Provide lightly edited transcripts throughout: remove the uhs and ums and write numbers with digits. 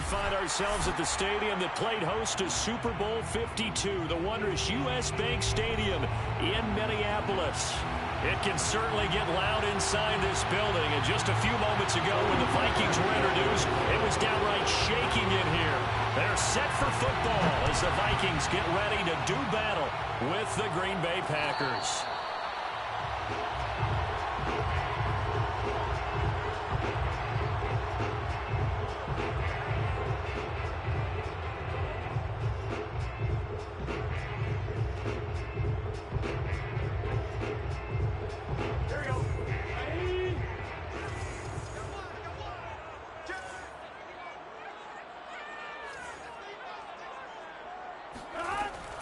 find ourselves at the stadium that played host to Super Bowl 52, the wondrous U.S. Bank Stadium in Minneapolis. It can certainly get loud inside this building, and just a few moments ago when the Vikings were introduced, it was downright shaking in here. They're set for football as the Vikings get ready to do battle with the Green Bay Packers.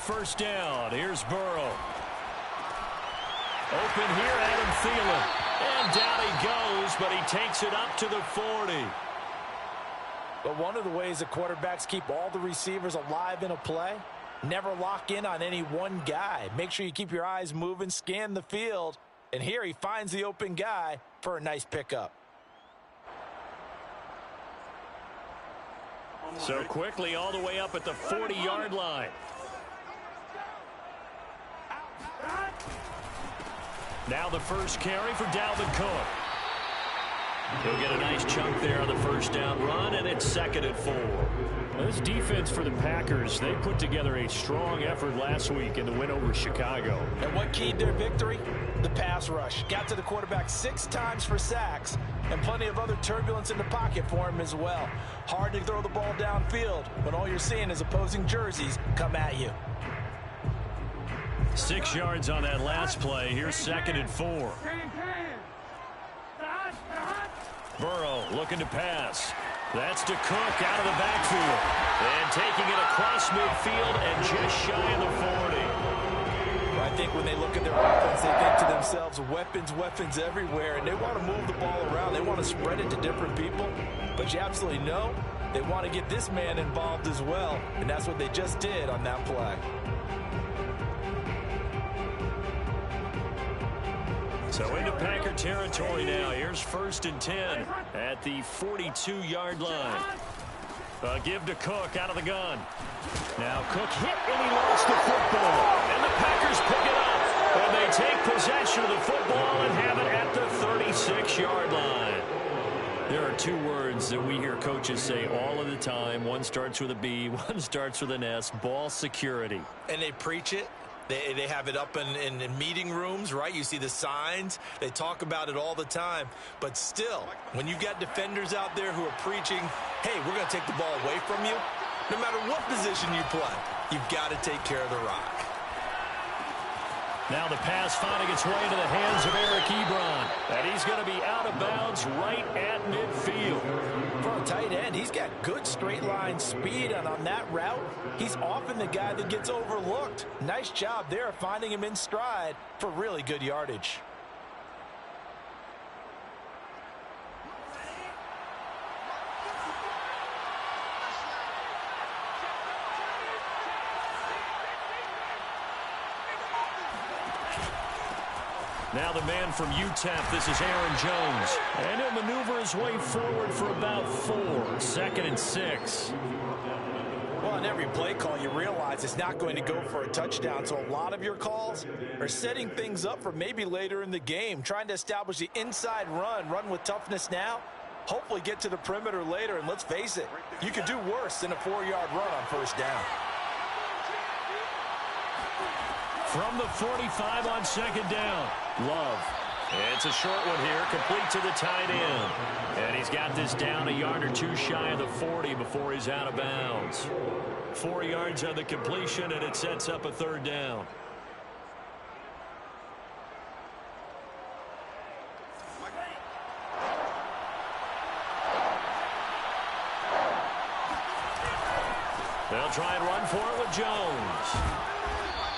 First down. Here's Burrow. Open here, Adam Thielen. And down he goes, but he takes it up to the 40. But one of the ways that quarterbacks keep all the receivers alive in a play, never lock in on any one guy. Make sure you keep your eyes moving, scan the field. And here he finds the open guy for a nice pickup. So quickly all the way up at the 40-yard line. Now the first carry for Dalvin Cook. He'll get a nice chunk there on the first down run, and it's 2nd and 4. This defense for the Packers, they put together a strong effort last week in the win over Chicago. And what keyed their victory? The pass rush. Got to the quarterback 6 times for sacks, and plenty of other turbulence in the pocket for him as well. Hard to throw the ball downfield when all you're seeing is opposing jerseys come at you. 6 yards on that last play. Here's 2nd and 4. Burrow looking to pass. That's to Cook out of the backfield. And taking it across midfield and just shy of the 40. I think when they look at their offense, they think to themselves, weapons everywhere, and they want to move the ball around. They want to spread it to different people. But you absolutely know they want to get this man involved as well, and that's what they just did on that play. So into Packer territory now. Here's 1st and 10 at the 42-yard line. Give to Cook out of the gun. Now Cook hit and he lost the football. And the Packers pick it up. And they take possession of the football and have it at the 36-yard line. There are 2 words that we hear coaches say all of the time. One starts with a B, one starts with an S. Ball security. And they preach it. They have it up in meeting rooms, right? You see the signs. They talk about it all the time. But still, when you've got defenders out there who are preaching, hey, we're going to take the ball away from you, no matter what position you play, you've got to take care of the rock. Now the pass finding its way into the hands of Eric Ebron. And he's going to be out of bounds right at midfield. For a tight end, he's got good straight line speed, and on that route, he's often the guy that gets overlooked. Nice job there finding him in stride for really good yardage. Now the man from UTEP, this is Aaron Jones. And he'll maneuver his way forward for about 4. 2nd and 6. Well, on every play call, you realize it's not going to go for a touchdown. So a lot of your calls are setting things up for maybe later in the game, trying to establish the inside run with toughness now, hopefully get to the perimeter later. And let's face it, you could do worse than a 4-yard run on 1st down. From the 45 on 2nd down, Love. It's a short one here, complete to the tight end. And he's got this down a yard or 2 shy of the 40 before he's out of bounds. 4 yards on the completion, and it sets up a 3rd down. They'll try and run for it with Jones.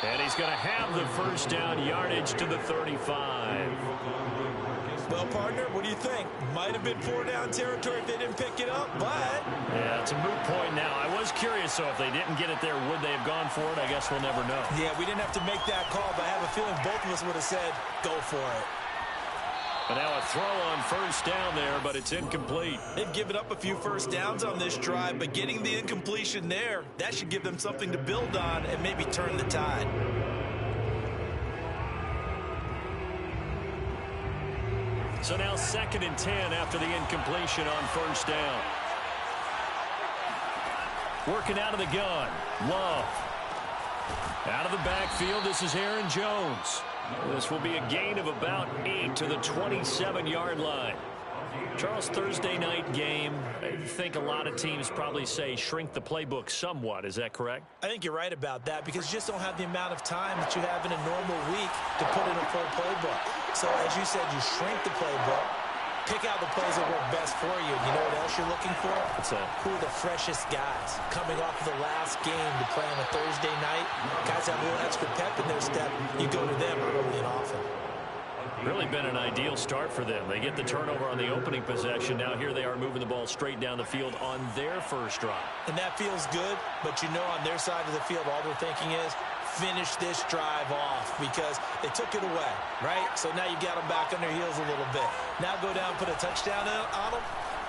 And he's going to have the 1st down yardage to the 35. Well, partner, what do you think? Might have been 4-down territory if they didn't pick it up, but... Yeah, it's a moot point now. I was curious, so if they didn't get it there, would they have gone for it? I guess we'll never know. Yeah, we didn't have to make that call, but I have a feeling both of us would have said, go for it. And now a throw on first down there, but it's incomplete. They've given up a few first downs on this drive, but getting the incompletion there, that should give them something to build on and maybe turn the tide. So now 2nd and 10 after the incompletion on first down. Working out of the gun. Love. Out of the backfield, this is Aaron Jones. This will be a gain of about 8 to the 27-yard line. Charles, Thursday night game, I think a lot of teams probably say shrink the playbook somewhat. Is that correct? I think you're right about that because you just don't have the amount of time that you have in a normal week to put in a full playbook. So as you said, you shrink the playbook, pick out the plays that work best for you. You know what else you're looking for? What's that? Who are the freshest guys coming off of the last game to play on a Thursday night? Guys have a little extra pep in their step. You go to them early and often. Really been an ideal start for them. They get the turnover on the opening possession. Now here they are moving the ball straight down the field on their first drive. And that feels good, but you know on their side of the field all they're thinking is finish this drive off because they took it away, right? So now you got them back on their heels a little bit. Now go down, put a touchdown on them.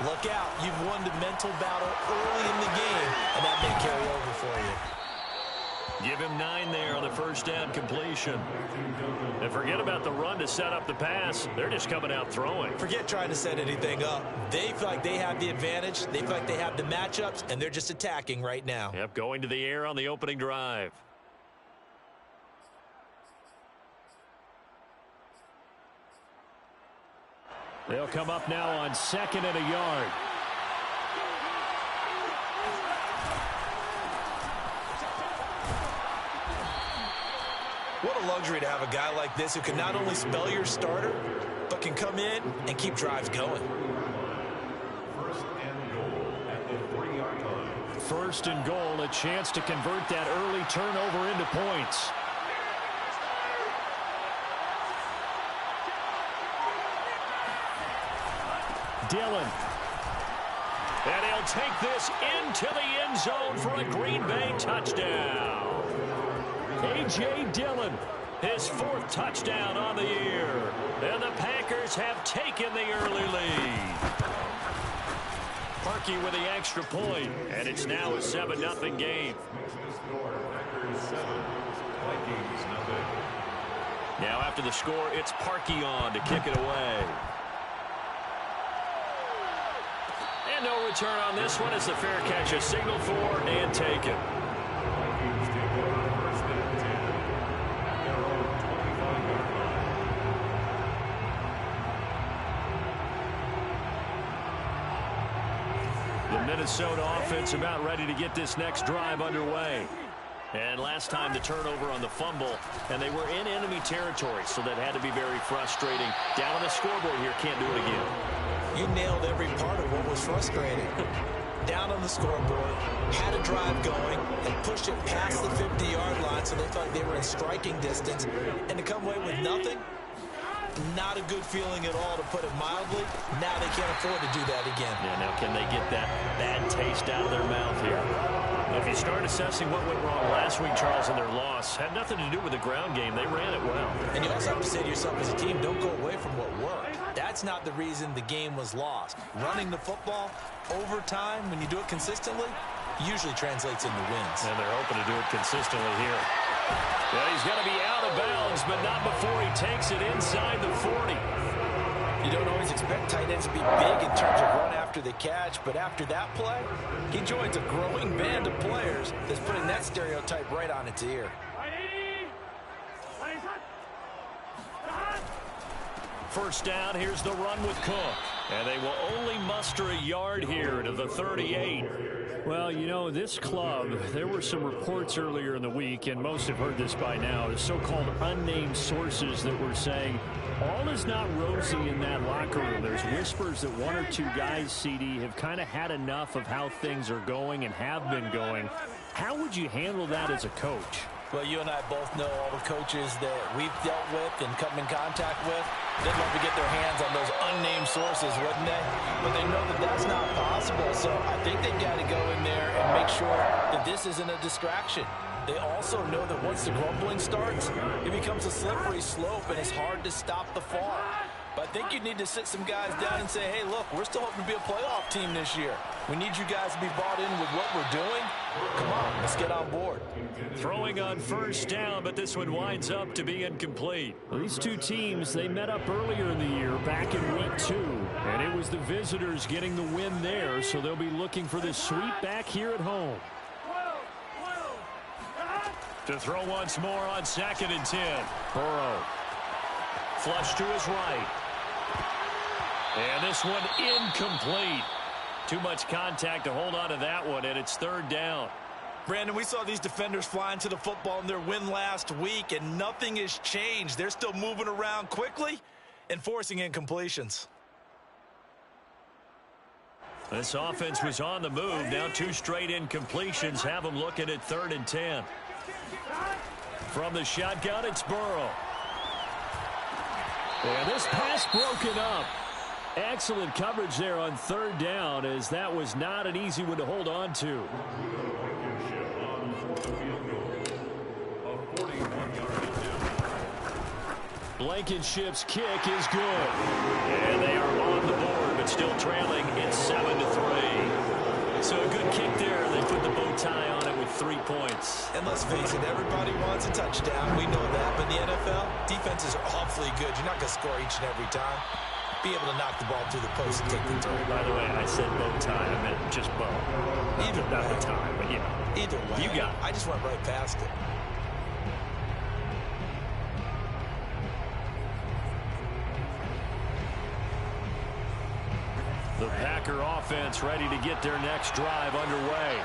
Look out. You've won the mental battle early in the game, and that may carry over for you. Give him 9 there on the first down completion. And forget about the run to set up the pass. They're just coming out throwing. Forget trying to set anything up. They feel like they have the advantage. They feel like they have the matchups, and they're just attacking right now. Yep, going to the air on the opening drive. They'll come up now on 2nd and a yard. What a luxury to have a guy like this who can not only spell your starter, but can come in and keep drives going. First and goal, a chance to convert that early turnover into points. Dillon. And he'll take this into the end zone for a Green Bay touchdown. A.J. Dillon, his 4th touchdown on the year. And the Packers have taken the early lead. Parkey with the extra point, and it's now a 7-0 game. Now after the score, it's Parkey on to kick it away. And no return on this one as the fair catch is signaled for and taken. Minnesota offense about ready to get this next drive underway. And last time the turnover on the fumble, and they were in enemy territory, so that had to be very frustrating. Down on the scoreboard here, can't do it again. You nailed every part of what was frustrating. Down on the scoreboard, had a drive going, and pushed it past the 50-yard line so they thought they were in striking distance. And to come away with nothing, not a good feeling at all, to put it mildly. Now they can't afford to do that again. Yeah, now can they get that bad taste out of their mouth here? If you start assessing what went wrong last week, Charles, in their loss, had nothing to do with the ground game. They ran it well. And you also have to say to yourself as a team, don't go away from what worked. That's not the reason the game was lost. Running the football over time, when you do it consistently, usually translates into wins. And they're hoping to do it consistently here. Well, he's going to be out of bounds, but not before he takes it inside the 40. You don't always expect tight ends to be big in terms of run after the catch, but after that play, he joins a growing band of players that's putting that stereotype right on its ear. First down, here's the run with Cook. And they will only muster a yard here to the 38. Well, you know, this club, there were some reports earlier in the week, and most have heard this by now, the so-called unnamed sources that were saying all is not rosy in that locker room. There's whispers that 1 or 2 guys, CD, have kind of had enough of how things are going and have been going. How would you handle that as a coach? Well, you and I both know all the coaches that we've dealt with and come in contact with. They'd love to get their hands on those unnamed sources, wouldn't they? But they know that that's not possible, so I think they've got to go in there and make sure that this isn't a distraction. They also know that once the grumbling starts, it becomes a slippery slope and it's hard to stop the fall. But I think you need to sit some guys down and say, hey, look, we're still hoping to be a playoff team this year. We need you guys to be bought in with what we're doing. Come on, let's get on board. Throwing on first down, but this one winds up to be incomplete. Well, these two teams, they met up earlier in the year, back in week 2. And it was the visitors getting the win there, so they'll be looking for this sweep back here at home. To throw once more on 2nd and 10. Burrow. Flush to his right. And this one incomplete. Too much contact to hold on to that one, and it's 3rd down. Brandon, we saw these defenders flying to the football in their win last week, and nothing has changed. They're still moving around quickly and forcing incompletions. This offense was on the move. Now 2 straight incompletions have them looking at 3rd and 10. From the shotgun, it's Burrow. And this pass broken up. Excellent coverage there on 3rd down, as that was not an easy one to hold on to. Blankenship's kick is good. And they are on the board, but still trailing. It's 7-3. So a good kick there. They put the bow tie on it with 3 points. And let's face it, everybody wants a touchdown. We know that. But in the NFL, defenses are awfully good. You're not going to score each and every time. Be able to knock the ball through the post and take the throw. By the way, I said bow tie. I meant just bow. Either Not way. the tie, but you know. Either way. You got it. I just went right past it. The Packer offense ready to get their next drive underway.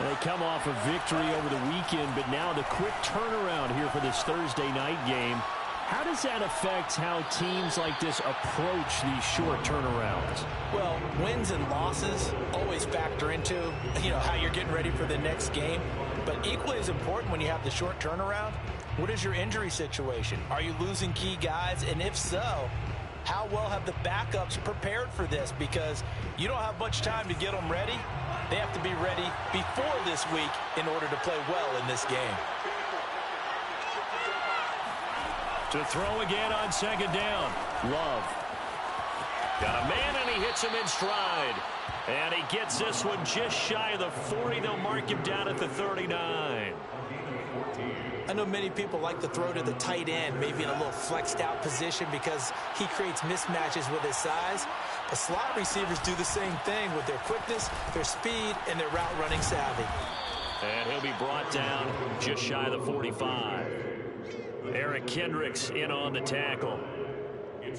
They come off a victory over the weekend, but now the quick turnaround here for this Thursday night game. How does that affect how teams like this approach these short turnarounds? Well, wins and losses always factor into, how you're getting ready for the next game. But equally as important when you have the short turnaround, what is your injury situation? Are you losing key guys? And if so, how well have the backups prepared for this? Because you don't have much time to get them ready. They have to be ready before this week in order to play well in this game. To throw again on 2nd down. Love. Got a man, and he hits him in stride. And he gets this one just shy of the 40. They'll mark him down at the 39. I know many people like to throw to the tight end, maybe in a little flexed out position because he creates mismatches with his size. But slot receivers do the same thing with their quickness, their speed, and their route running savvy. And he'll be brought down just shy of the 45. Eric Kendricks in on the tackle.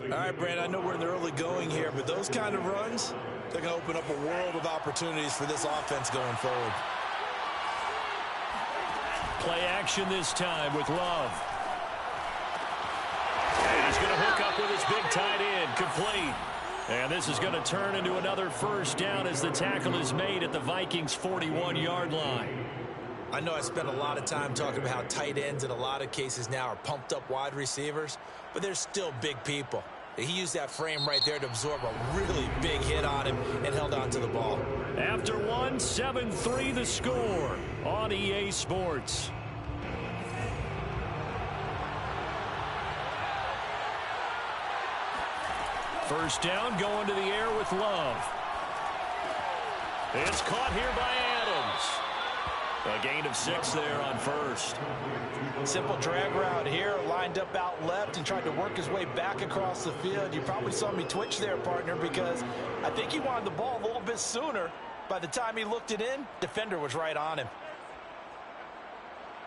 All right, Brand, I know we're in the early going here, but those kind of runs, they're going to open up a world of opportunities for this offense going forward. Play action this time with Love. And he's going to hook up with his big tight end, complete. And this is going to turn into another 1st down as the tackle is made at the Vikings' 41-yard line. I know I spent a lot of time talking about how tight ends in a lot of cases now are pumped up wide receivers, but they're still big people. He used that frame right there to absorb a really big hit on him and held on to the ball. After 1, 7-3 the score on EA Sports. First down, going to the air with Love. It's caught here by Adams. A gain of 6 there on 1st. Simple drag route here, lined up out left and tried to work his way back across the field. You probably saw me twitch there, partner, because I think he wanted the ball a little bit sooner. By the time he looked it in, defender was right on him.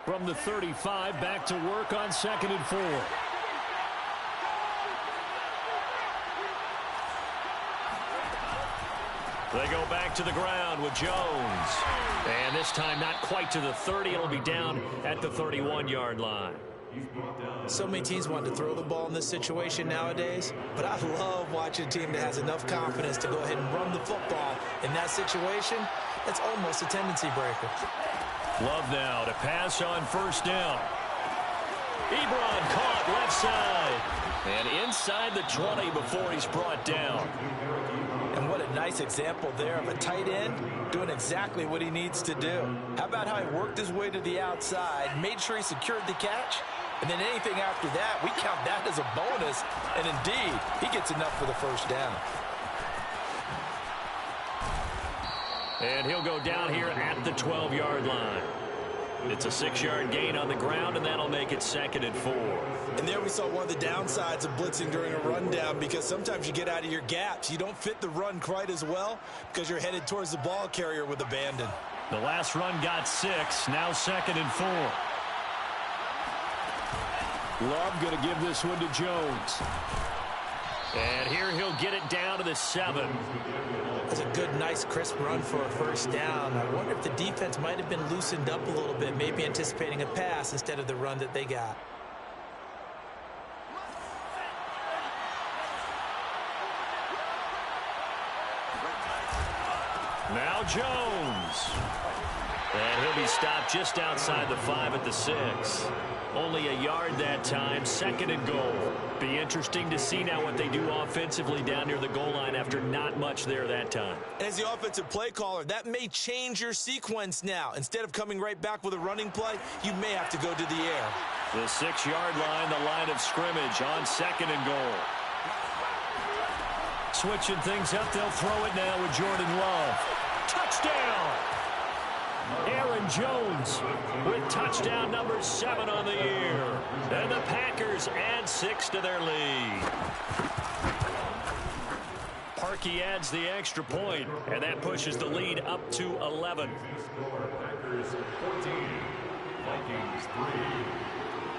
From the 35, back to work on 2nd and 4. They go back to the ground with Jones. And this time not quite to the 30. It'll be down at the 31-yard line. So many teams want to throw the ball in this situation nowadays, but I love watching a team that has enough confidence to go ahead and run the football in that situation. That's almost a tendency breaker. Love now to pass on 1st down. Ebron caught left side. And inside the 20 before he's brought down. And what a nice example there of a tight end doing exactly what he needs to do. How about how he worked his way to the outside, made sure he secured the catch, And then anything after that, we count that as a bonus. And indeed, he gets enough for the first down. And he'll go down here at the 12-yard line. It's a 6-yard gain on the ground, and that'll make it 2nd and 4. And there we saw one of the downsides of blitzing during a rundown, because sometimes you get out of your gaps. You don't fit the run quite as well because you're headed towards the ball carrier with abandon. The last run got 6, now 2nd and 4. Love going to give this one to Jones. And here he'll get it down to the 7. That's a good, nice, crisp run for a first down. I wonder if the defense might have been loosened up a little bit, maybe anticipating a pass instead of the run that they got. Now Jones. And he'll be stopped just outside the 5 at the 6. Only a yard that time, 2nd and goal. Be interesting to see now what they do offensively down near the goal line after not much there that time. As the offensive play caller, that may change your sequence now. Instead of coming right back with a running play, you may have to go to the air. The 6-yard line, the line of scrimmage on 2nd and goal. Switching things up, they'll throw it now with Jordan Love. Touchdown! Aaron Jones with touchdown number 7 on the year. And the Packers add 6 to their lead. Parkey adds the extra point, and that pushes the lead up to 11.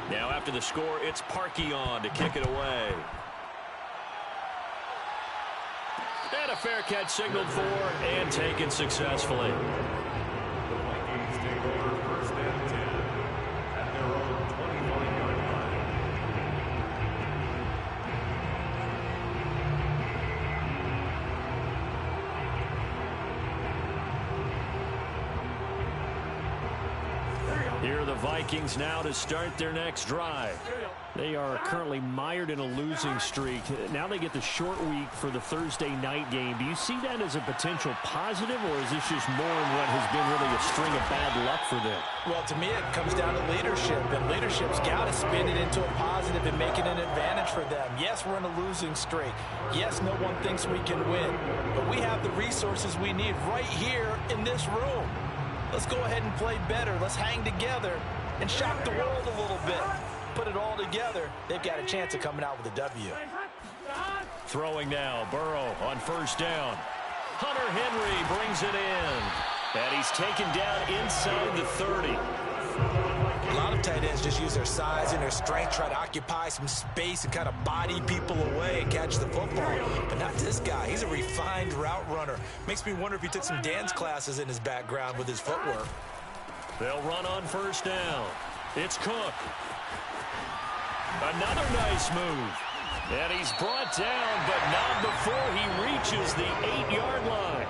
Now after the score, it's Parkey on to kick it away. And a fair catch signaled for and taken successfully. Here are the Vikings now to start their next drive. They are currently mired in a losing streak. Now they get the short week for the Thursday night game. Do you see that as a potential positive, or is this just more in what has been really a string of bad luck for them? Well, to me, it comes down to leadership, and leadership's got to spin it into a positive and make it an advantage for them. Yes, we're in a losing streak. Yes, no one thinks we can win, but we have the resources we need right here in this room. Let's go ahead and play better. Let's hang together and shock the world a little bit. Put it all together, they've got a chance of coming out with a W. Throwing now, Burrow on first down. Hunter Henry brings it in. And he's taken down inside the 30. A lot of tight ends just use their size and their strength, try to occupy some space and kind of body people away and catch the football. But not this guy. He's a refined route runner. Makes me wonder if he took some dance classes in his background with his footwork. They'll run on first down. It's Cook. Another nice move. And he's brought down, but not before he reaches the 8-yard line.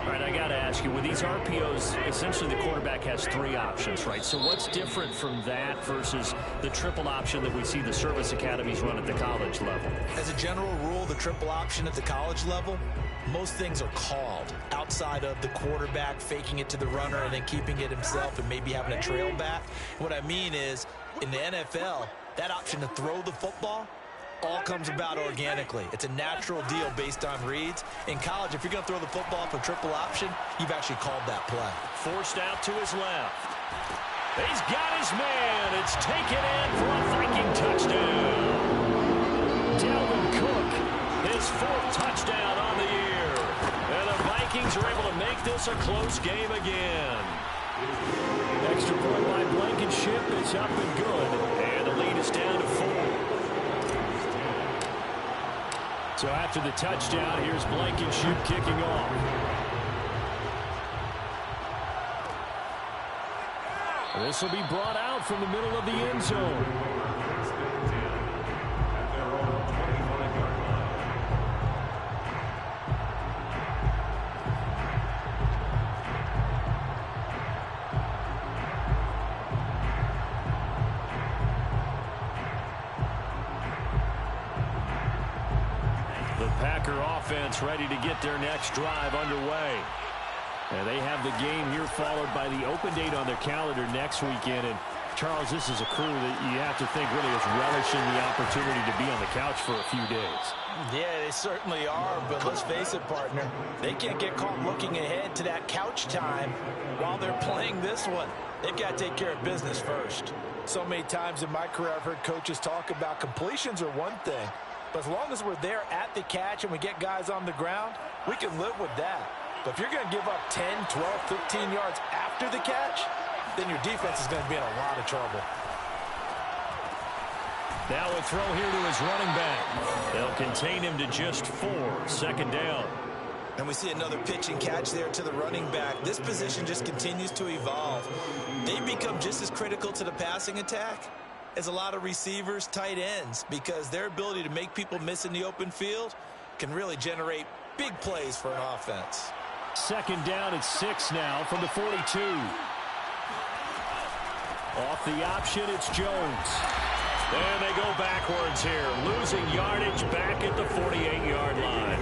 All right, I got to ask you, with these RPOs, essentially the quarterback has 3 options, right? So what's different from that versus the triple option that we see the service academies run at the college level? As a general rule, the triple option at the college level, most things are called outside of the quarterback faking it to the runner and then keeping it himself and maybe having a trail back. What I mean is, in the NFL, that option to throw the football all comes about organically. It's a natural deal based on reads. In college, if you're going to throw the football for triple option, you've actually called that play. Forced out to his left. He's got his man. It's taken in for a Viking touchdown. Dalvin Cook, his 4th touchdown on the year. And the Vikings are able to make this a close game again. Extra point by Blankenship. It's up and good. And the lead is down to 4. So after the touchdown, here's Blankenship kicking off. This will be brought out from the middle of the end zone. Packer offense ready to get their next drive underway. And they have the game here followed by the open date on their calendar next weekend. And Charles, this is a crew that you have to think really is relishing the opportunity to be on the couch for a few days. Yeah, they certainly are, but let's face it, partner. They can't get caught looking ahead to that couch time while they're playing this one. They've got to take care of business first. So many times in my career, I've heard coaches talk about completions are one thing, but as long as we're there at the catch and we get guys on the ground, we can live with that. But if you're going to give up 10, 12, 15 yards after the catch, then your defense is going to be in a lot of trouble. Now a throw here to his running back. They'll contain him to just 4. Second down. And we see another pitch and catch there to the running back. This position just continues to evolve. They become just as critical to the passing attack as a lot of receivers, tight ends, because their ability to make people miss in the open field can really generate big plays for an offense. Second down at 6 now from the 42. Off the option, it's Jones. And they go backwards here, losing yardage back at the 48-yard line.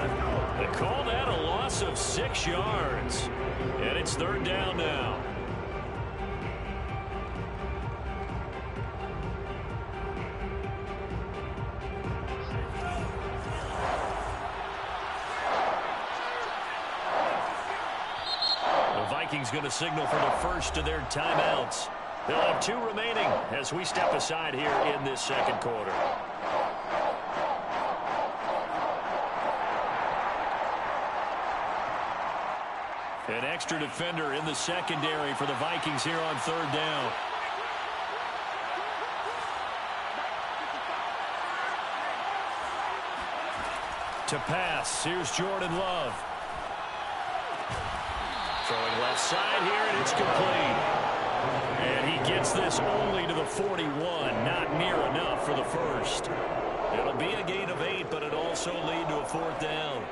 They call that a loss of 6 yards. And it's third down now. The Vikings going to signal for the first of their timeouts. They'll have 2 remaining as we step aside here in this second quarter. An extra defender in the secondary for the Vikings here on third down. To pass, here's Jordan Love. Throwing left side here, and it's complete. And he gets this only to the 41, not near enough for the first. It'll be a gain of 8, but it also lead to a fourth down.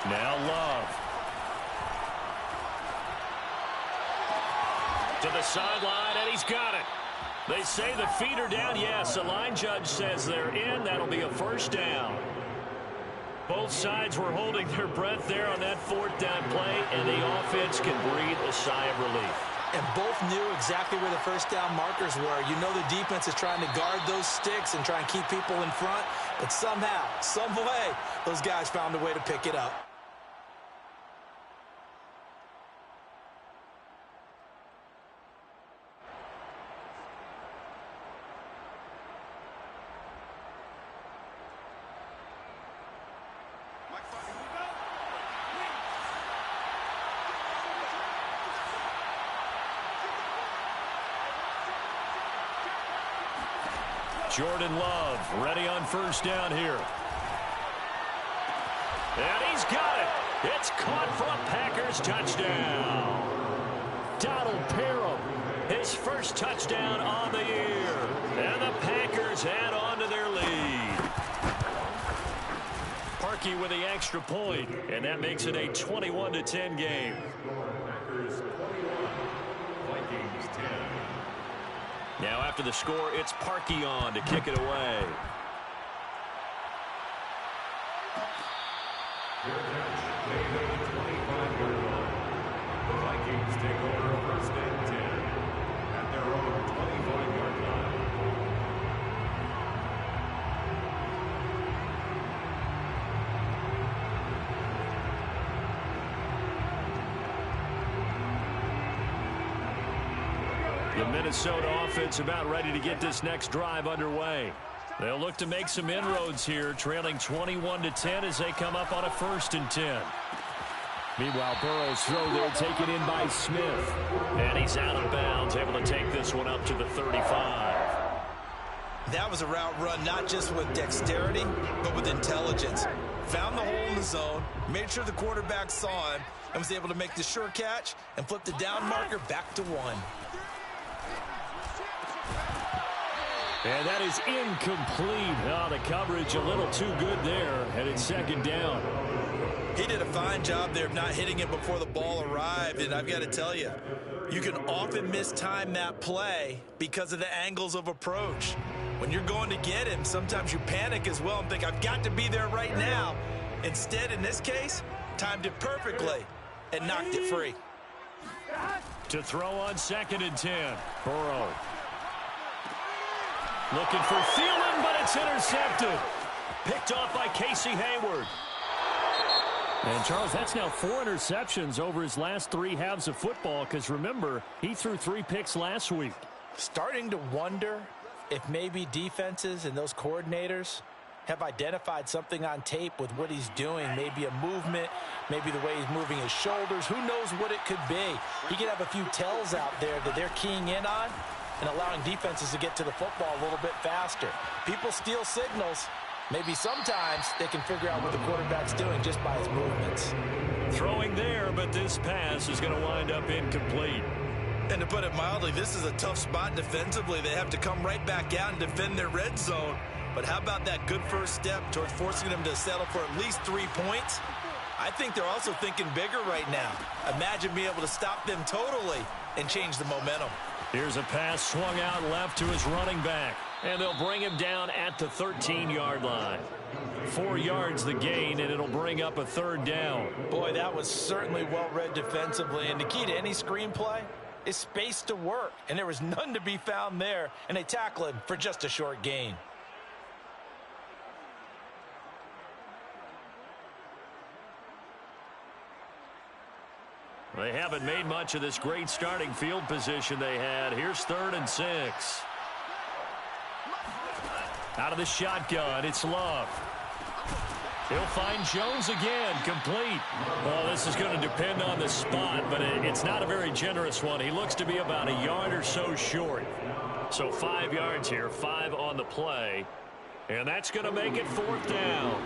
Now Love. To the sideline, and he's got it. They say the feet are down. Yes, the line judge says they're in. That'll be a first down. Both sides were holding their breath there on that fourth down play, and the offense can breathe a sigh of relief. And both knew exactly where the first down markers were. You know the defense is trying to guard those sticks and try and keep people in front, but somehow, some way, those guys found a way to pick it up. Jordan Love ready on first down here. And he's got it. It's caught for a Packers touchdown. Donald Parham, his first touchdown on the year. And the Packers add on to their lead. Parkey with the extra point, and that makes it a 21-10 game. Packers 21, Vikings 10. Now after the score, it's Parkey on to kick it away. The Vikings take over first and 10 at their own 25-yard line. The Minnesota offense about ready to get this next drive underway. They'll look to make some inroads here, trailing 21-10 as they come up on a first and 10. Meanwhile, Burrow's throw there taken in by Smith. And he's out of bounds, able to take this one up to the 35. That was a route run not just with dexterity, but with intelligence. Found the hole in the zone, made sure the quarterback saw him, and was able to make the sure catch and flip the down marker back to 1. And that is incomplete. Oh, the coverage a little too good there, and it's second down. He did a fine job there of not hitting it before the ball arrived, and I've got to tell you, you can often mistime that play because of the angles of approach. When you're going to get him, sometimes you panic as well and think, I've got to be there right now. Instead, in this case, timed it perfectly and knocked it free. To throw on 2nd and 10. Burrow. Looking for Thielen, but it's intercepted. Picked off by Casey Hayward. And, Charles, that's now 4 interceptions over his last 3 halves of football because, remember, he threw 3 picks last week. Starting to wonder if maybe defenses and those coordinators have identified something on tape with what he's doing. Maybe a movement, maybe the way he's moving his shoulders. Who knows what it could be? He could have a few tells out there that they're keying in on and allowing defenses to get to the football a little bit faster. People steal signals. Maybe sometimes they can figure out what the quarterback's doing just by his movements. Throwing there, but this pass is going to wind up incomplete. And to put it mildly, this is a tough spot defensively. They have to come right back out and defend their red zone. But how about that good first step towards forcing them to settle for at least 3 points? I think they're also thinking bigger right now. Imagine being able to stop them totally and change the momentum. Here's a pass swung out left to his running back. And they'll bring him down at the 13-yard line. 4 yards the gain, and it'll bring up a 3rd down. Boy, that was certainly well-read defensively. And the key to any screenplay is space to work. And there was none to be found there. And they tackle him for just a short gain. They haven't made much of this great starting field position they had. Here's 3rd and 6. Out of the shotgun, it's Love. He'll find Jones again, complete. Well, this is going to depend on the spot, but it's not a very generous one. He looks to be about a yard or so short. So 5 yards here, 5 on the play. And that's going to make it 4th down.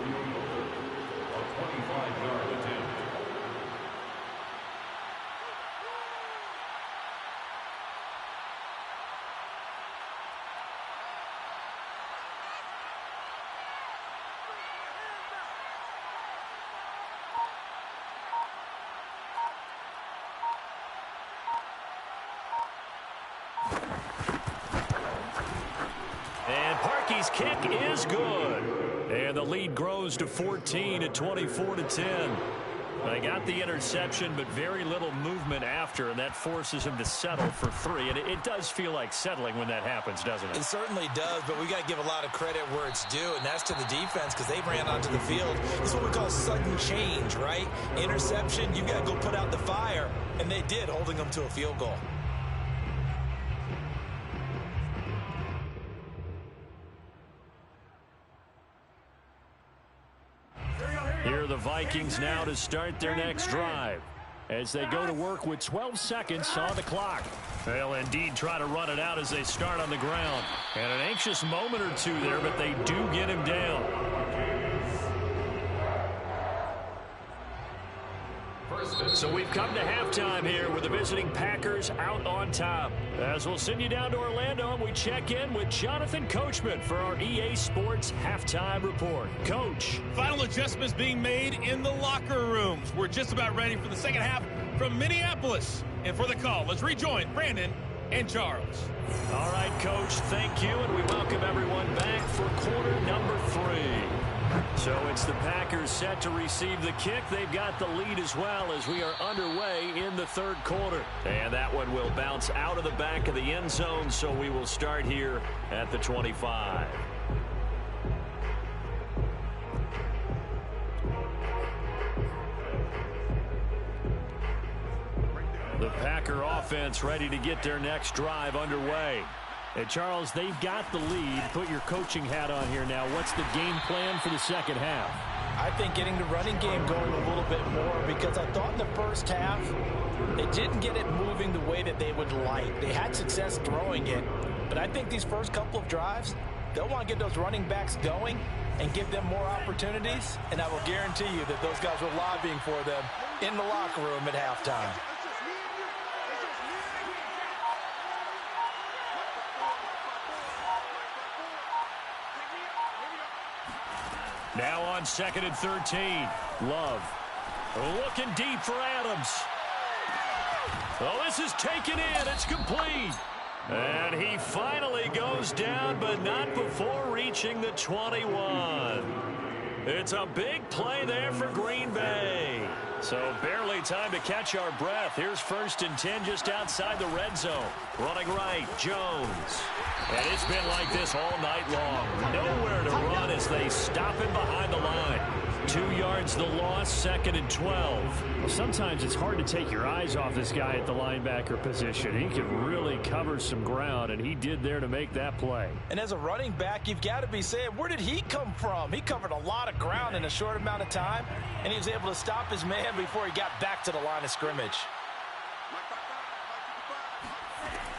Parkey's kick is good. And the lead grows to 14 at 24-10. They got the interception, but very little movement after, and that forces him to settle for 3. And it does feel like settling when that happens, doesn't it? It certainly does, but we got to give a lot of credit where it's due, and that's to the defense because they ran onto the field. This is what we call sudden change, right? Interception, you got to go put out the fire, and they did, holding them to a field goal. Here are the Vikings now to start their next drive as they go to work with 12 seconds on the clock. They'll indeed try to run it out as they start on the ground. And an anxious moment or two there, but they do get him down. So we've come to halftime here with the visiting Packers out on top. As we'll send you down to Orlando, and we check in with Jonathan Coachman for our EA Sports Halftime Report. Coach. Final adjustments being made in the locker rooms. We're just about ready for the second half from Minneapolis. And for the call, let's rejoin Brandon and Charles. All right, Coach, thank you, and we welcome everyone back for quarter number 3. So it's the Packers set to receive the kick. They've got the lead as well as we are underway in the 3rd quarter. And that one will bounce out of the back of the end zone, so we will start here at the 25. The Packer offense ready to get their next drive underway. And Charles, they've got the lead. Put your coaching hat on here now. What's the game plan for the second half? I think getting the running game going a little bit more because I thought in the first half they didn't get it moving the way that they would like. They had success throwing it, but I think these first couple of drives, they'll want to get those running backs going and give them more opportunities, and I will guarantee you that those guys were lobbying for them in the locker room at halftime. Now on 2nd and 13. Love Looking deep for Adams. Oh, this is taken in. It's complete. And he finally goes down, but not before reaching the 21. It's a big play there for Green Bay. So barely time to catch our breath. Here's 1st and 10 just outside the red zone. Running right, Jones. And it's been like this all night long. Nowhere to run as they stop him behind the line. 2 yards the loss, 2nd and 12. Well, sometimes it's hard to take your eyes off this guy at the linebacker position. He can really cover some ground, and he did there to make that play. And as a running back, you've got to be saying, where did he come from? He covered a lot of ground in a short amount of time, and he was able to stop his man before he got back to the line of scrimmage.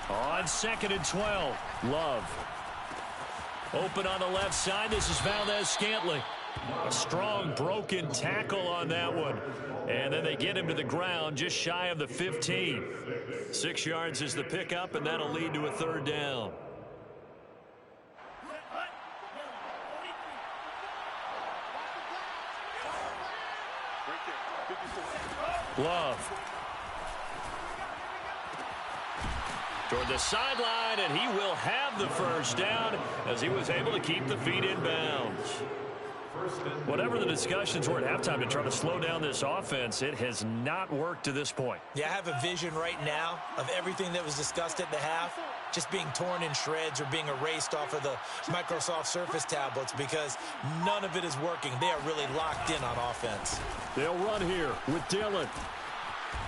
On 2nd and 12, Love. Open on the left side. This is Valdez-Scantling. A strong broken tackle on that one. And then they get him to the ground just shy of the 15. 6 yards is the pickup, and that'll lead to a 3rd down. Love. Toward the sideline, and he will have the 1st down as he was able to keep the feet in bounds. Whatever the discussions were at halftime to try to slow down this offense, it has not worked to this point. Yeah, I have a vision right now of everything that was discussed at the half just being torn in shreds or being erased off of the Microsoft Surface tablets because none of it is working. They are really locked in on offense. They'll run here with Dillon.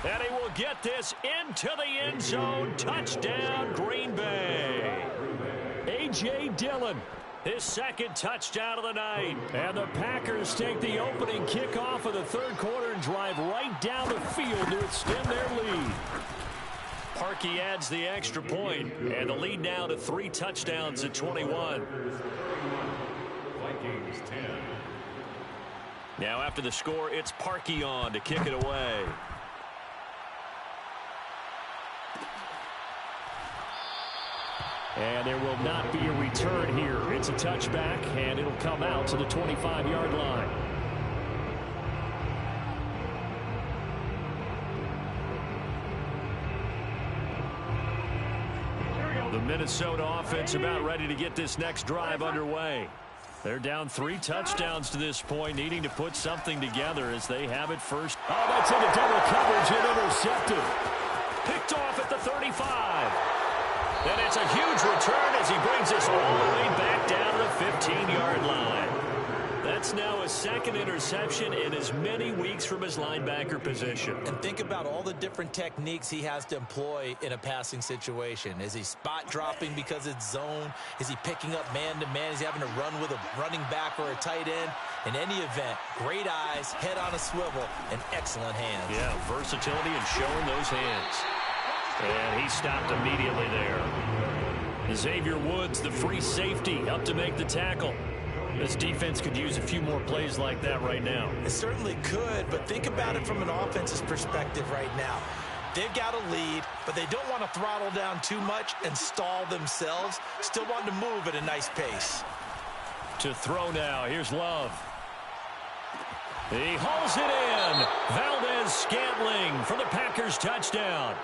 And he will get this into the end zone. Touchdown, Green Bay. A.J. Dillon. His 2nd touchdown of the night. And the Packers take the opening kickoff of the 3rd quarter and drive right down the field to extend their lead. Parkey adds the extra point, and the lead now to 3 touchdowns at 21. Vikings 10. Now after the score, it's Parkey on to kick it away. And there will not be a return here. It's a touchback, and it'll come out to the 25-yard line. The Minnesota offense about ready to get this next drive underway. They're down 3 touchdowns to this point, needing to put something together as they have it first. Oh, that's into double coverage and intercepted. Picked off at the 35. And it's a huge return as he brings us all the way back down to the 15-yard line. That's now a 2nd interception in as many weeks from his linebacker position. And think about all the different techniques he has to employ in a passing situation. Is he spot dropping because it's zone? Is he picking up man-to-man? Is he having to run with a running back or a tight end? In any event, great eyes, head on a swivel, and excellent hands. Yeah, versatility and showing those hands. And he stopped immediately there. Xavier Woods, the free safety, up to make the tackle. This defense could use a few more plays like that right now. It certainly could, but think about it from an offense's perspective right now. They've got a lead, but they don't want to throttle down too much and stall themselves. Still want to move at a nice pace. To throw now, here's Love. He hauls it in. Valdez-Scantling for the Packers touchdown.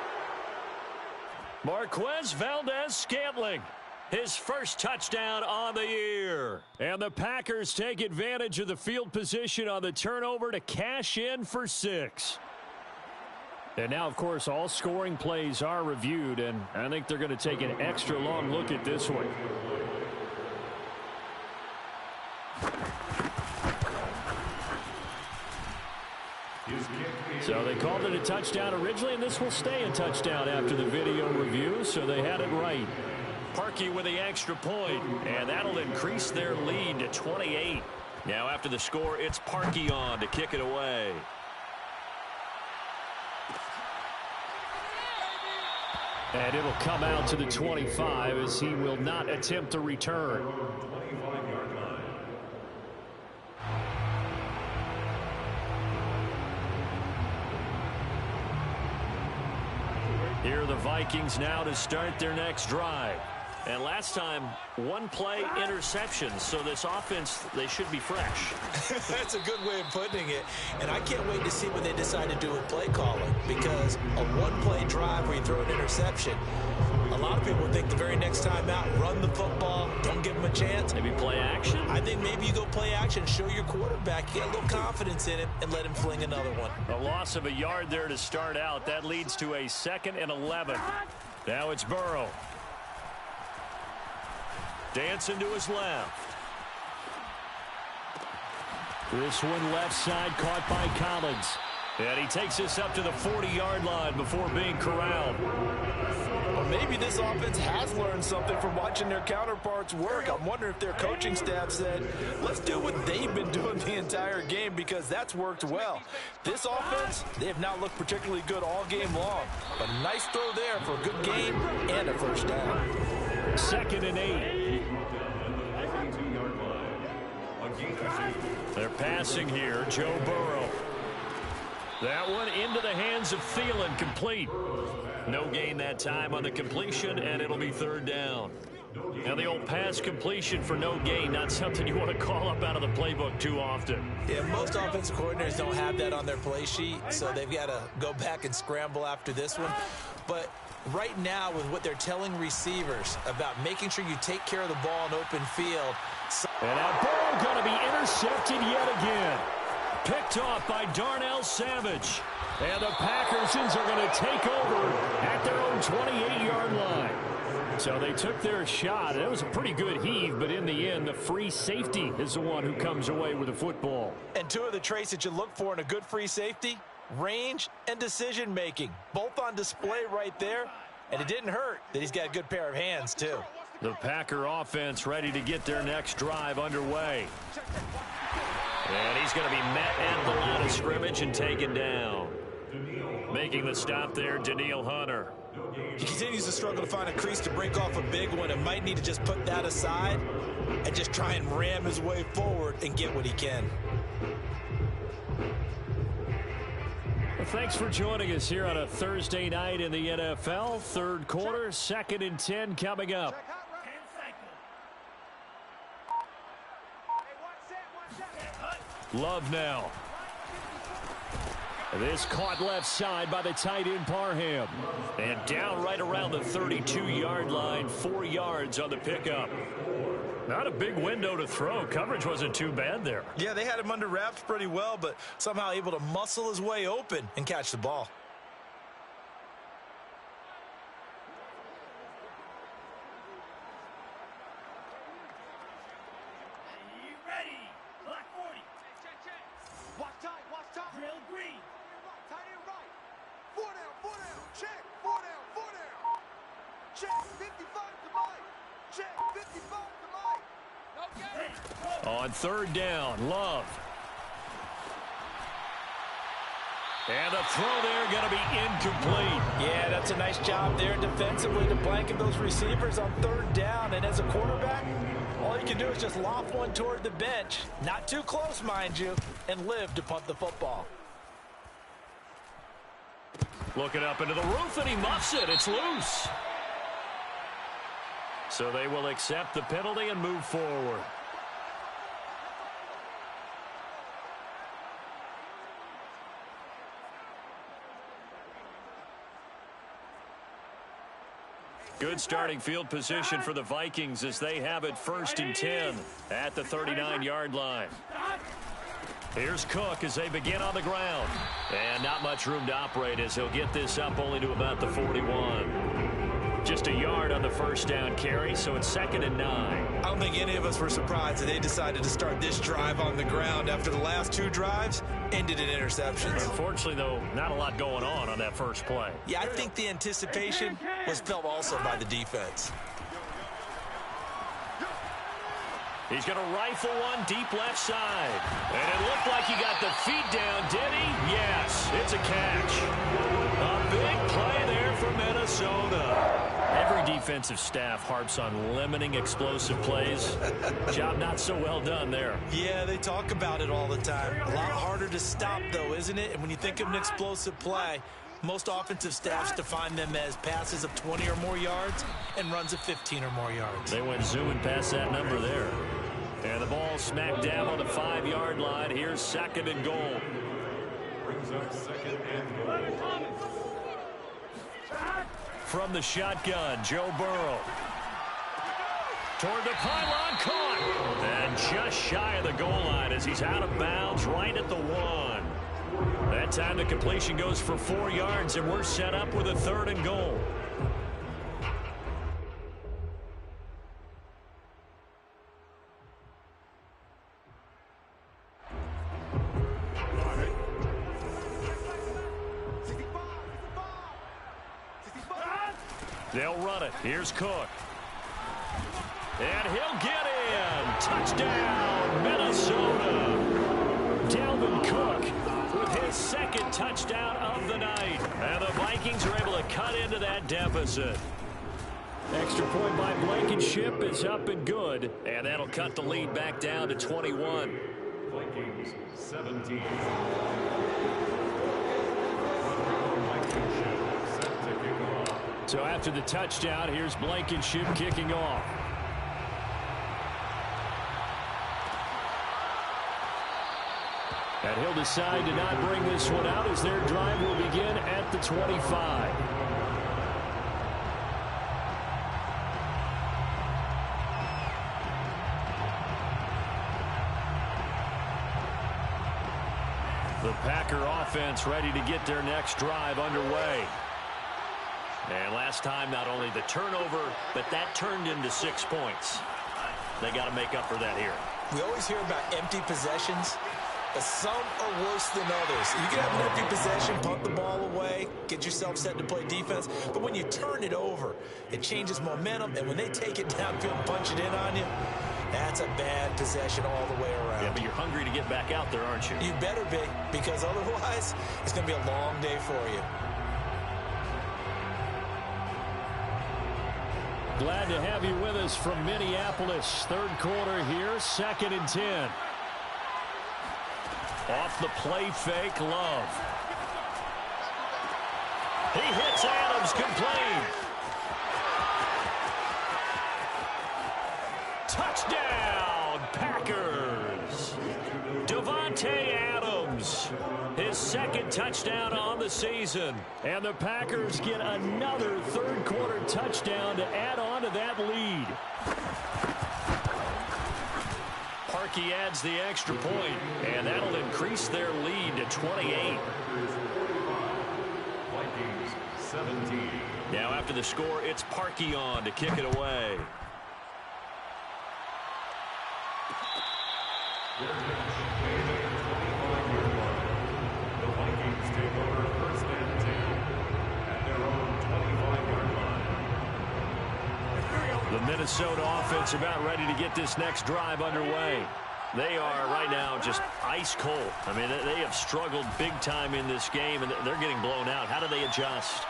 Marquez Valdez-Scantling, his 1st touchdown on the year. And the Packers take advantage of the field position on the turnover to cash in for 6. And now, of course, all scoring plays are reviewed, and I think they're going to take an extra long look at this one. So they called it a touchdown originally, and this will stay a touchdown after the video review, so they had it right. Parkey with the extra point, and that'll increase their lead to 28. Now after the score, it's Parkey on to kick it away. And it'll come out to the 25 as he will not attempt a return. Here are the Vikings now to start their next drive. And last time, one play interceptions. So this offense, they should be fresh. That's a good way of putting it. And I can't wait to see what they decide to do with play calling, because a one-play drive where you throw an interception, a lot of people think the very next time out, run the football, don't give them a chance. Maybe play action? I think maybe you go play action, show your quarterback, get a little confidence in him, and let him fling another one. A loss of a yard there to start out. That leads to a 2nd and 11. Now it's Burrow. Dancing to his left. This one left side caught by Collins. And he takes this up to the 40-yard line before being corralled. Well, maybe this offense has learned something from watching their counterparts work. I'm wondering if their coaching staff said, let's do what they've been doing the entire game, because that's worked well. This offense, they have not looked particularly good all game long. But a nice throw there for a good gain and a first down. 2nd and 8. They're passing here. Joe Burrow. That one into the hands of Thielen, complete. No gain that time on the completion, and it'll be 3rd down. Now the old pass completion for no gain, not something you want to call up out of the playbook too often. Yeah, most offensive coordinators don't have that on their play sheet, so they've got to go back and scramble after this one. But right now, with what they're telling receivers about making sure you take care of the ball in open field. And now Burrow going to be intercepted yet again. Picked off by Darnell Savage. And the Packers are going to take over at their own 28-yard line. So they took their shot. It was a pretty good heave, but in the end, the free safety is the one who comes away with the football. And two of the traits that you look for in a good free safety, range and decision-making. Both on display right there. And it didn't hurt that he's got a good pair of hands, too. The Packer offense ready to get their next drive underway. And he's going to be met at the line of scrimmage and taken down. Making the stop there, Danielle Hunter. He continues to struggle to find a crease to break off a big one, and might need to just put that aside and just try and ram his way forward and get what he can. Well, thanks for joining us here on a Thursday night in the NFL. 3rd quarter, 2nd and 10 coming up. Love now. This caught left side by the tight end Parham. And down right around the 32-yard line, 4 yards on the pickup. Not a big window to throw. Coverage wasn't too bad there. Yeah, they had him under wraps pretty well, but somehow able to muscle his way open and catch the ball. On 3rd down, Love. And the throw there going to be incomplete. Yeah, that's a nice job there defensively to blanket those receivers on 3rd down. And as a quarterback, all you can do is just loft one toward the bench. Not too close, mind you, and live to punt the football. Looking up into the roof, and he muffs it. It's loose. So they will accept the penalty and move forward. Good starting field position for the Vikings as they have it 1st and 10 at the 39-yard line. Here's Cook as they begin on the ground. And not much room to operate as he'll get this up only to about the 41. Just a yard on the 1st down carry, so it's 2nd and 9. I don't think any of us were surprised that they decided to start this drive on the ground after the last 2 drives ended in interceptions. Unfortunately, though, not a lot going on that first play. Yeah, I think the anticipation was felt also by the defense. He's going to rifle one deep left side. And it looked like he got the feet down, did he? Yes, it's a catch. A big play there for Minnesota. Every defensive staff harps on limiting explosive plays. Job not so well done there. Yeah, they talk about it all the time. A lot harder to stop, though, isn't it? And when you think of an explosive play, Most offensive staffs define them as passes of 20 or more yards and runs of 15 or more yards. They went zooming past that number there. And the ball smacked down on the 5-yard line. Here's 2nd and goal. Brings up 2nd and goal. From the shotgun, Joe Burrow. Toward the pylon, caught. And just shy of the goal line as he's out of bounds right at the 1. That time the completion goes for 4 yards, and we're set up with a 3rd and goal. They'll run it. Here's Cook. And he'll get in. Touchdown, Minnesota. Dalvin Cook with his 2nd touchdown of the night. And the Vikings are able to cut into that deficit. Extra point by Blankenship is up and good. And that'll cut the lead back down to 21. Vikings 17. So after the touchdown, here's Blankenship kicking off. And he'll decide to not bring this one out as their drive will begin at the 25. The Packer offense ready to get their next drive underway. And last time, not only the turnover, but that turned into 6 points. They got to make up for that here. We always hear about empty possessions, but some are worse than others. You can have an empty possession, punt the ball away, get yourself set to play defense, but when you turn it over, it changes momentum, and when they take it downfield and punch it in on you, that's a bad possession all the way around. Yeah, but you're hungry to get back out there, aren't you? You better be, because otherwise, it's going to be a long day for you. Glad to have you with us from Minneapolis. 3rd quarter here, 2nd and 10. Off the play fake, Love. He hits Adams, complete. Touchdown, Packers. Davante Adams, his 2nd touchdown on the season. And the Packers get another 3rd quarter touchdown to add on to that lead. Parkey adds the extra point, and that'll increase their lead to 28. Vikings 17. Now after the score, it's Parkey on to kick it away. The Vikings take over 1st and 10 at their own 25-yard line. The Minnesota offense about ready to get this next drive underway. They are right now just ice cold. I mean, they have struggled big time in this game, and they're getting blown out. How do they adjust?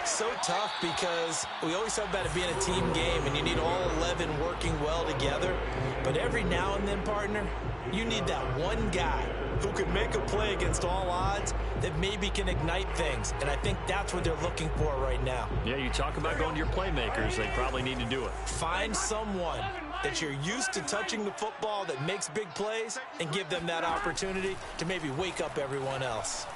So tough because we always talk about it being a team game, and you need all 11 working well together. But every now and then, partner, you need that one guy who can make a play against all odds that maybe can ignite things. And I think that's what they're looking for right now. Yeah, you talk about going to your playmakers. They probably need to do it. Find someone that you're used to touching the football that makes big plays and give them that opportunity to maybe wake up everyone else.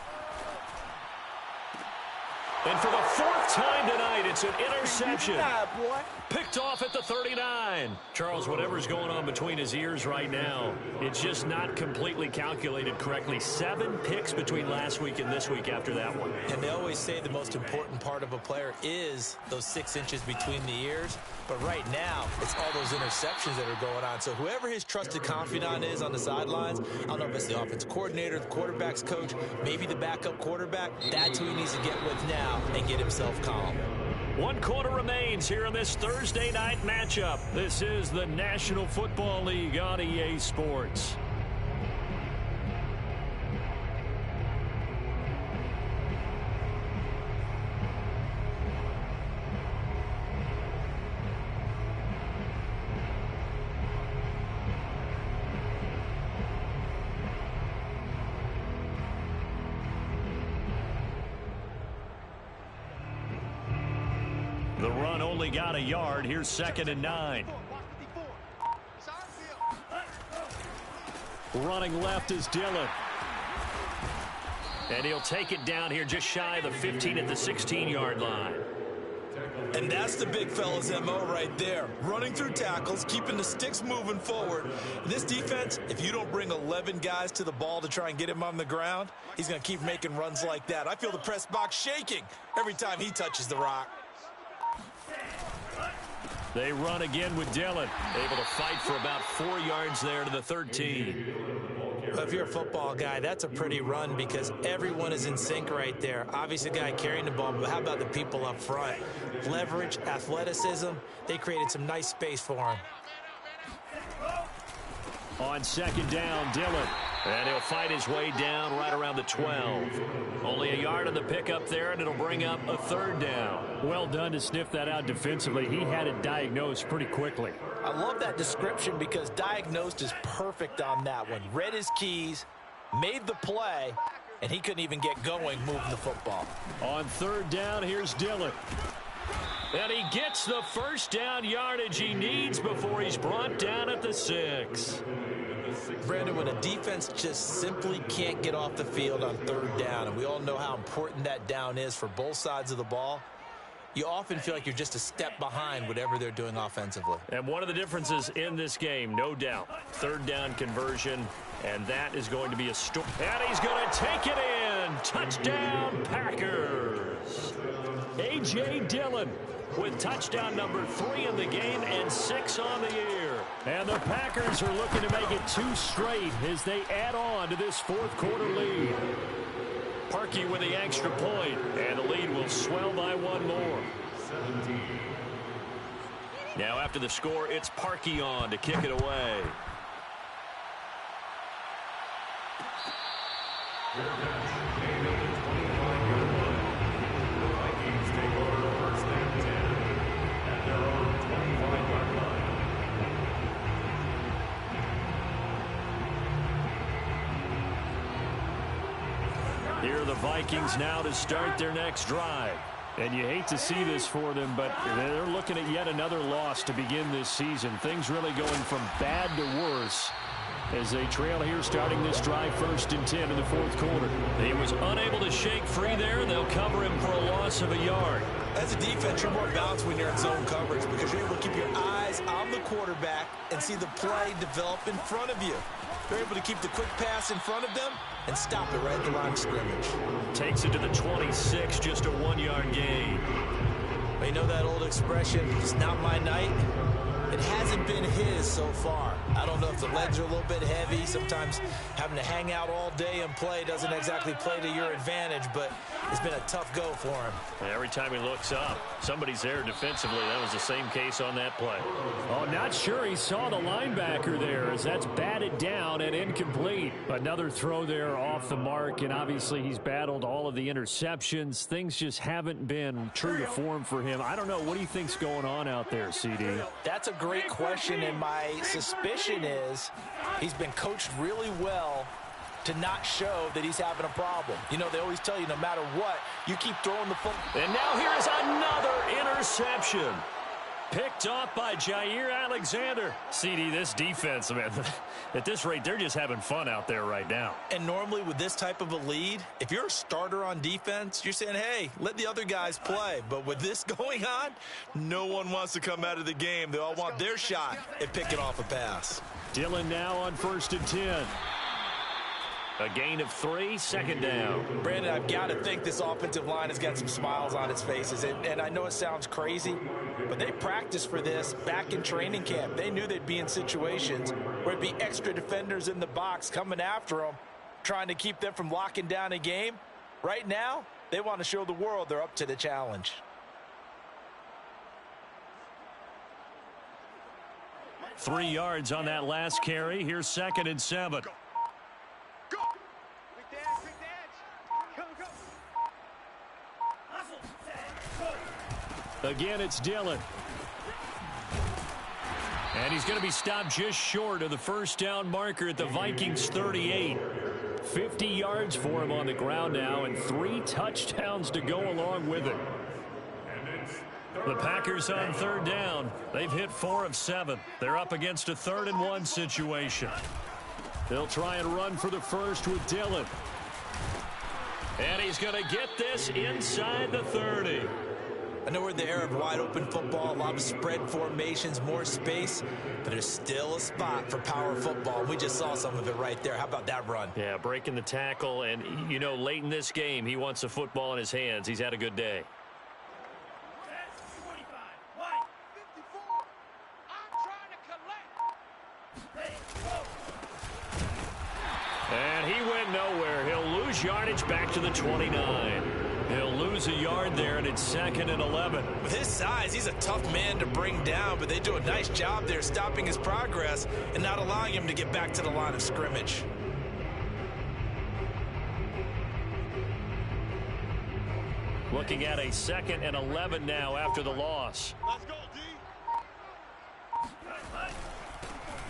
And for the 4th time tonight, it's an interception. Yeah, boy. Picked off at the 39. Charles, whatever's going on between his ears right now, it's just not completely calculated correctly. 7 picks between last week and this week after that one. And they always say the most important part of a player is those 6 inches between the ears. But right now, it's all those interceptions that are going on. So whoever his trusted confidant is on the sidelines, I don't know if it's the offensive coordinator, the quarterback's coach, maybe the backup quarterback, that's who he needs to get with now and get himself calm. 1 quarter remains here in this Thursday night matchup. This is the National Football League on EA Sports. The run only got a yard. Here's 2nd and 9. Running left is Dillon. And he'll take it down here just shy of the 15 at the 16-yard line. And that's the big fella's MO right there. Running through tackles, keeping the sticks moving forward. This defense, if you don't bring 11 guys to the ball to try and get him on the ground, he's going to keep making runs like that. I feel the press box shaking every time he touches the rock. They run again with Dillon. Able to fight for about 4 yards there to the 13. Well, if you're a football guy, that's a pretty run because everyone is in sync right there. Obviously, the guy carrying the ball, but how about the people up front? Leverage, athleticism, they created some nice space for him. On 2nd down, Dillon. And he'll fight his way down right around the 12. Only a yard on the pickup there, and it'll bring up a 3rd down. Well done to sniff that out defensively. He had it diagnosed pretty quickly. I love that description because diagnosed is perfect on that one. Read his keys, made the play, and he couldn't even get going moving the football. On 3rd down, here's Dillon. And he gets the 1st down yardage he needs before he's brought down at the 6. Brandon, when a defense just simply can't get off the field on 3rd down, and we all know how important that down is for both sides of the ball, you often feel like you're just a step behind whatever they're doing offensively. And one of the differences in this game, no doubt, 3rd down conversion, and that is going to be a story. And he's going to take it in. Touchdown, Packers. A.J. Dillon with touchdown number 3 in the game and 6 on the year. And the Packers are looking to make it 2 straight as they add on to this 4th quarter lead. Parkey with the extra point, and the lead will swell by 1 more. Now after the score, it's Parkey on to kick it away. Vikings take over 1st and 10 at their own 25-yard line. Here are the Vikings now to start their next drive. And you hate to see this for them, but they're looking at yet another loss to begin this season. Things really going from bad to worse as they trail here starting this drive 1st and 10 in the 4th quarter. He was unable to shake free there. They'll cover him for a loss of a yard. As a defense, you're more balanced when you're in zone coverage because you're able to keep your eyes on the quarterback and see the play develop in front of you. They're able to keep the quick pass in front of them and stop it right at the line of scrimmage. Takes it to the 26, just a 1-yard gain. Well, you know that old expression, it's not my night? It hasn't been his so far. I don't know if the legs are a little bit heavy. Sometimes having to hang out all day and play doesn't exactly play to your advantage, but it's been a tough go for him. Every time he looks up, somebody's there defensively. That was the same case on that play. Oh, not sure he saw the linebacker there as that's batted down and incomplete. Another throw there off the mark, and obviously he's battled all of the interceptions. Things just haven't been true to form for him. I don't know. What do you think's going on out there, CD? That's a great question, and my suspicion is he's been coached really well to not show that he's having a problem. You know, they always tell you no matter what, you keep throwing the football. And now here is another interception. Picked off by Jair Alexander. CD, this defense, man, at this rate, they're just having fun out there right now. And normally with this type of a lead, if you're a starter on defense, you're saying, hey, let the other guys play. But with this going on, no one wants to come out of the game. They all want their shot at picking off a pass. Dillon now on 1st and 10. A gain of 3, 2nd down. Brandon, I've got to think this offensive line has got some smiles on its faces. And I know it sounds crazy, but they practiced for this back in training camp. They knew they'd be in situations where it'd be extra defenders in the box coming after them, trying to keep them from locking down a game. Right now, they want to show the world they're up to the challenge. Three yards on that last carry. Here's 2nd and 7. Again, it's Dillon. And he's going to be stopped just short of the 1st down marker at the Vikings 38. 50 yards for him on the ground now and 3 touchdowns to go along with it. And it's The Packers on third down. They've hit 4 of 7. They're up against a 3rd-and-1 situation. They'll try and run for the first with Dillon. And he's going to get this inside the 30. I know we're in the era of wide-open football, a lot of spread formations, more space, but there's still a spot for power football. We just saw some of it right there. How about that run? Yeah, breaking the tackle, and, you know, late in this game, he wants the football in his hands. He's had a good day. And he went nowhere. He'll lose yardage back to the 29. He'll lose a yard there, and it's 2nd and 11. With his size, he's a tough man to bring down, but they do a nice job there stopping his progress and not allowing him to get back to the line of scrimmage. Looking at a 2nd and 11 now after the loss. Let's go, D.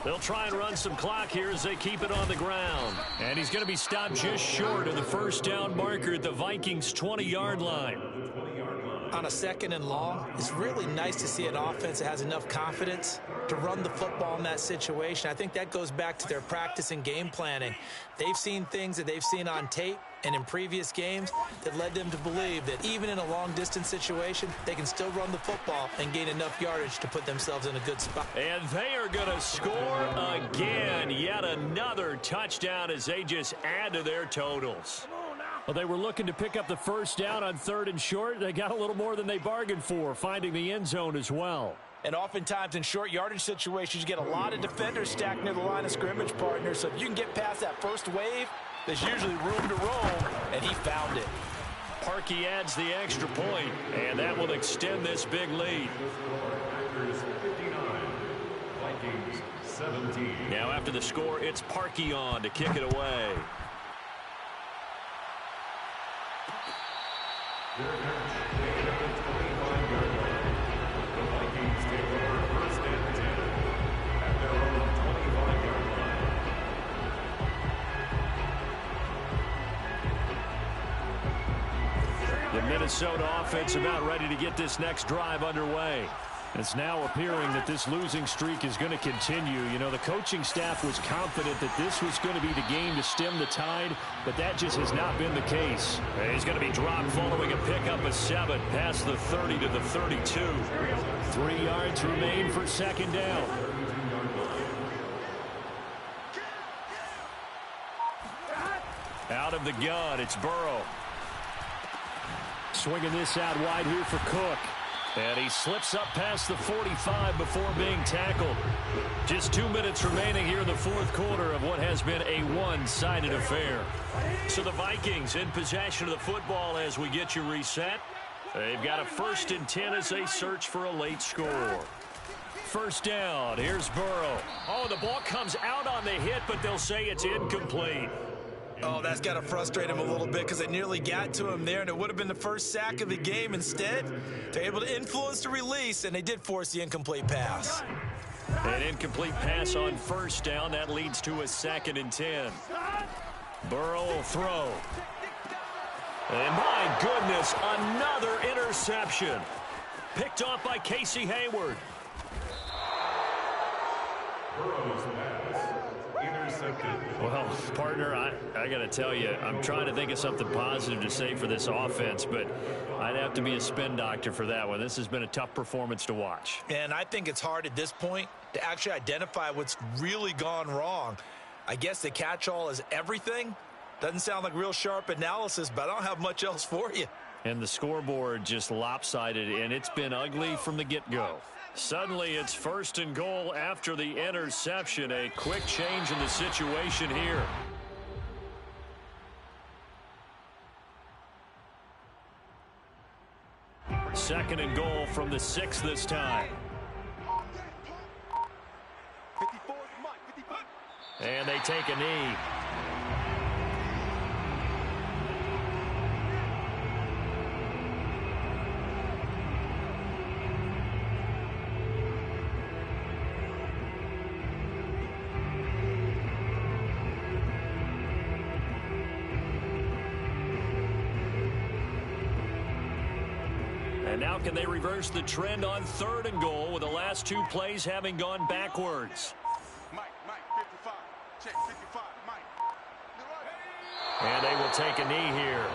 They'll try and run some clock here as they keep it on the ground. And he's going to be stopped just short of the first down marker at the Vikings' 20-yard line. On a 2nd and long, it's really nice to see an offense that has enough confidence to run the football in that situation. I think that goes back to their practice and game planning. They've seen things that they've seen on tape and in previous games that led them to believe that even in a long-distance situation, they can still run the football and gain enough yardage to put themselves in a good spot. And they are going to score again. Yet another touchdown as they just add to their totals. Well, they were looking to pick up the first down on 3rd and short. They got a little more than they bargained for, finding the end zone as well. And oftentimes in short yardage situations, you get a lot of defenders stacked near the line of scrimmage, partner. So if you can get past that first wave, there's usually room to roam, and he found it. Parkey adds the extra point, and that will extend this big lead. Packers 59, Vikings 17. Now after the score, it's Parkey on to kick it away. Their catch, taken at the 25-yard line. The Vikings take over 1st and 10 at their own 25-yard line. The Minnesota offense about ready to get this next drive underway. It's now appearing that this losing streak is going to continue. You know, the coaching staff was confident that this was going to be the game to stem the tide, but that just has not been the case. He's going to be dropped following a pickup of 7 past the 30 to the 32. 3 yards remain for 2nd down. Out of the gun, it's Burrow. Swinging this out wide here for Cook. And he slips up past the 45 before being tackled. Just 2 minutes remaining here in the 4th quarter of what has been a one-sided affair. So the Vikings in possession of the football as we get you reset. They've got a 1st and 10 as they search for a late score. First down, here's Burrow. Oh, the ball comes out on the hit, but they'll say it's incomplete. Oh, that's got to frustrate him a little bit because they nearly got to him there, and it would have been the first sack of the game. Instead, they're able to influence the release, and they did force the incomplete pass. An incomplete pass on first down. That leads to a 2nd and 10. Burrow will throw. And my goodness, another interception. Picked off by Casey Hayward. Burrow's pass intercepted. Well, partner, I got to tell you, I'm trying to think of something positive to say for this offense, but I'd have to be a spin doctor for that one. This has been a tough performance to watch. And I think it's hard at this point to actually identify what's really gone wrong. I guess the catch-all is everything. Doesn't sound like real sharp analysis, but I don't have much else for you. And the scoreboard just lopsided, and it's been ugly from the get-go. Suddenly, it's 1st and goal after the interception. A quick change in the situation here. Second and goal from the 6 this time. And they take a knee. And now can they reverse the trend on 3rd and goal with the last 2 plays having gone backwards? Mike, 55. Check 55, Mike. And they will take a knee here.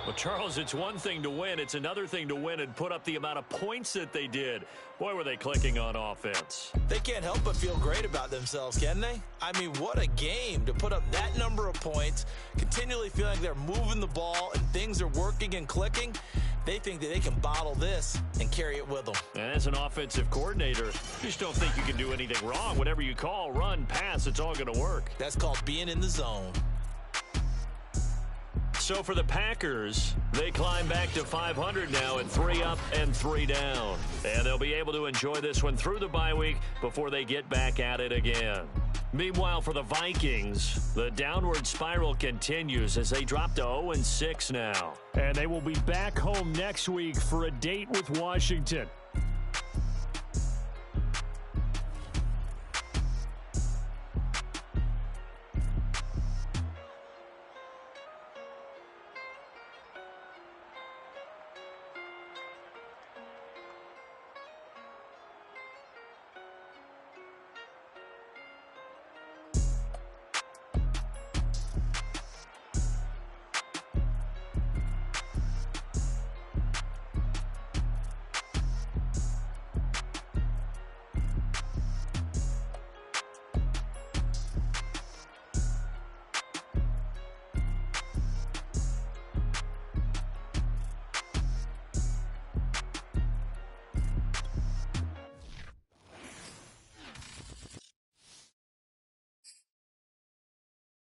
Well, Charles, it's one thing to win. It's another thing to win and put up the amount of points that they did. Boy, were they clicking on offense. They can't help but feel great about themselves, can they? I mean, what a game to put up that number of points, continually feeling like they're moving the ball and things are working and clicking. They think that they can bottle this and carry it with them. And as an offensive coordinator, you just don't think you can do anything wrong. Whatever you call, run, pass, it's all going to work. That's called being in the zone. So for the Packers, they climb back to 500 now at 3 up and 3 down. And they'll be able to enjoy this one through the bye week before they get back at it again. Meanwhile, for the Vikings, the downward spiral continues as they drop to 0-6 now. And they will be back home next week for a date with Washington.